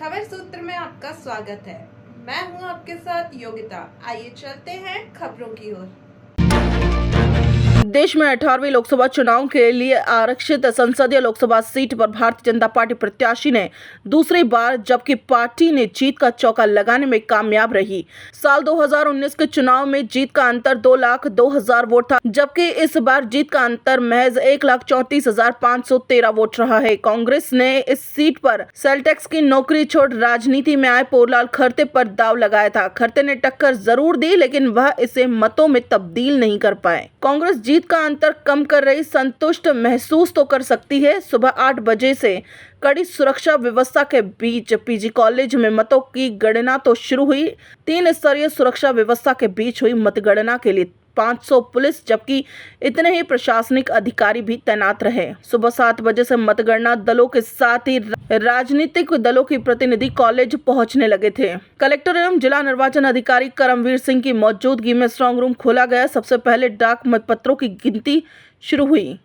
खबर सूत्र में आपका स्वागत है। मैं हूं आपके साथ योगिता। आइए चलते हैं खबरों की ओर। देश में 18वीं लोकसभा चुनाव के लिए आरक्षित संसदीय लोकसभा सीट पर भारतीय जनता पार्टी प्रत्याशी ने दूसरी बार जबकि पार्टी ने जीत का चौका लगाने में कामयाब रही। साल 2019 के चुनाव में जीत का अंतर 2,02,000 वोट था, जबकि इस बार जीत का अंतर महज 1,34,513 वोट रहा है। कांग्रेस ने इस सीट पर सेल टैक्स की नौकरी छोड़ राजनीति में आए पोरलाल खरते पर दाव लगाया था। खरते ने टक्कर जरूर दी, लेकिन वह इसे मतों में तब्दील नहीं कर पाए। कांग्रेस जीत का अंतर कम कर रही संतुष्ट महसूस तो कर सकती है। सुबह 8 बजे से कड़ी सुरक्षा व्यवस्था के बीच पीजी कॉलेज में मतों की गणना तो शुरू हुई। 3 स्तरीय सुरक्षा व्यवस्था के बीच हुई मतगणना के लिए 500 पुलिस जबकि इतने ही प्रशासनिक अधिकारी भी तैनात रहे। सुबह 7 बजे से मतगणना दलों के साथ ही राजनीतिक दलों के प्रतिनिधि कॉलेज पहुंचने लगे थे। कलेक्टर एवं जिला निर्वाचन अधिकारी करमवीर सिंह की मौजूदगी में स्ट्रांग रूम खोला गया। सबसे पहले डाक मतपत्रों की गिनती शुरू हुई।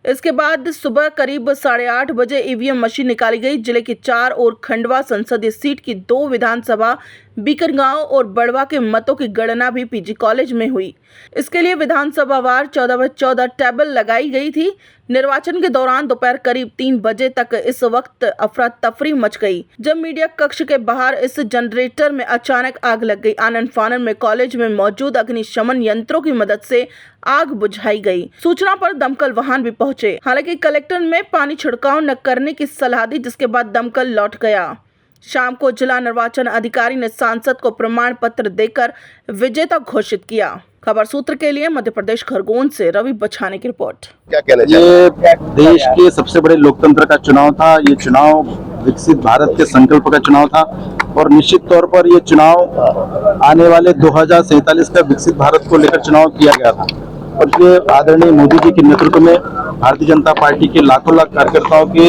इसके बाद सुबह करीब 8:30 बजे ईवीएम मशीन निकाली गई। जिले की 4 और खंडवा संसदीय सीट की 2 विधानसभा बीकरगांव और बड़वा के मतों की गणना भी पीजी कॉलेज में हुई। इसके लिए विधानसभावार 14x14 टेबल लगाई गई थी। निर्वाचन के दौरान दोपहर करीब 3 बजे तक इस वक्त अफरा तफरी मच गई, जब मीडिया कक्ष के बाहर इस जनरेटर में अचानक आग लग गई। आनन फानन में कॉलेज में मौजूद अग्निशमन यंत्रों की मदद से आग बुझाई गई। सूचना पर दमकल वाहन भी पहुंचे। हालांकि कलेक्टर ने पानी छिड़काव न करने की सलाह दी, जिसके बाद दमकल लौट गया। शाम को जिला निर्वाचन अधिकारी ने सांसद को प्रमाण पत्र देकर विजेता घोषित किया। खबर सूत्र के लिए मध्य प्रदेश खरगोन से रवि बछाने की रिपोर्ट। क्या कहना ये देश के सबसे बड़े लोकतंत्र का चुनाव था। ये चुनाव विकसित भारत के संकल्प का चुनाव था और निश्चित तौर पर ये चुनाव आने वाले 2047 का विकसित भारत को लेकर चुनाव किया गया था। और ये आदरणीय मोदी जी के नेतृत्व में भारतीय जनता पार्टी के लाखों लाख कार्यकर्ताओं के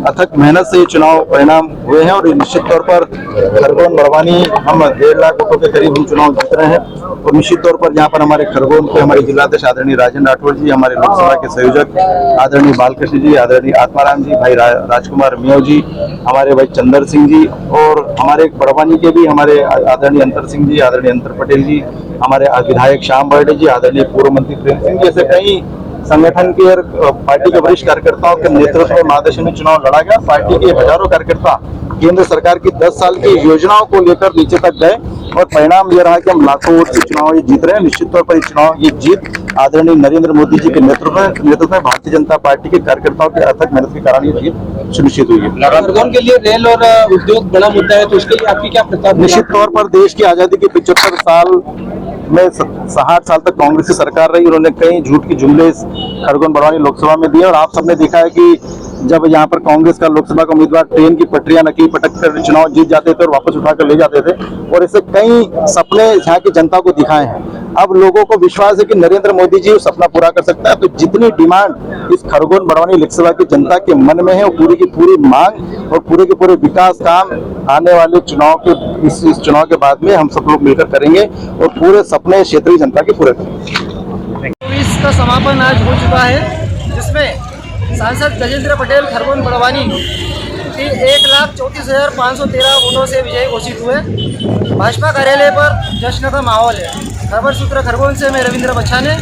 अथक मेहनत से ये चुनाव परिणाम हुए हैं। और निश्चित तौर पर खरगोन बड़वानी हम 1.5 लाख वोटों के करीब हम चुनाव जीत रहे हैं। और निश्चित तौर पर यहाँ पर हमारे खरगोन के हमारे जिलाध्यक्ष आदरणीय राजेंद्र राठौड़ जी, हमारे लोकसभा के संयोजक आदरणीय बालकृष्ण जी, आदरणीय आत्माराम जी, भाई राजकुमार मियाँ जी, हमारे भाई चंदर सिंह जी, और हमारे बड़वानी के भी हमारे आदरणीय अंतर सिंह जी, आदरणीय अंतर पटेल जी, हमारे विधायक श्याम बर्डे जी, आदरणीय पूर्व मंत्री प्रेम सिंह, जैसे कई संगठन के और पार्टी के वरिष्ठ कार्यकर्ताओं के नेतृत्व और मार्गदर्शन में चुनाव लड़ा गया। पार्टी के हजारों कार्यकर्ता केंद्र सरकार की 10 साल की योजनाओं को लेकर नीचे तक गए और परिणाम ये रहा कि हम लाखों वोट से चुनाव ये जीत रहे हैं। निश्चित तौर पर ये जीत आदरणीय नरेंद्र मोदी जी के नेतृत्व में भारतीय जनता पार्टी के कार्यकर्ताओं के अथक मेहनत के कारण ये जीत सुनिश्चित हुई है। खरगोन के लिए रेल और उद्योग बड़ा मुद्दा है, तो उसके लिए आपकी क्या प्रतिक्रिया? निश्चित तौर पर देश की आजादी के 75 साल में 60 साल तक कांग्रेस की सरकार रही। उन्होंने कई झूठ की जुमले खरगोन बड़वानी लोकसभा में दिए और आप सबने देखा है कि जब यहाँ पर कांग्रेस का लोकसभा का उम्मीदवार ट्रेन की पटरियां नकली पटक कर चुनाव जीत जाते थे और वापस उठाकर ले जाते थे, और इससे कई सपने यहाँ की जनता को दिखाए हैं। अब लोगों को विश्वास है कि नरेंद्र मोदी जी उस सपना पूरा कर सकता है। तो जितनी डिमांड इस खरगोन बड़वानी लोकसभा की जनता के मन में है, वो पूरी की पूरी मांग और पूरे के पूरे विकास काम आने वाले चुनाव के इस चुनाव के बाद में हम सब लोग मिलकर करेंगे और पूरे सपने क्षेत्रीय जनता के पूरे करेंगे। इसका समापन आज हो चुका है, जिसमें सांसद गजेंद्र पटेल खरगोन बड़वानी 1,34,513 वोटों से विजयी घोषित हुए। भाजपा कार्यालय पर जश्न का माहौल है। खबर सूत्र खरगोन से मैं रविंद्र बछाने।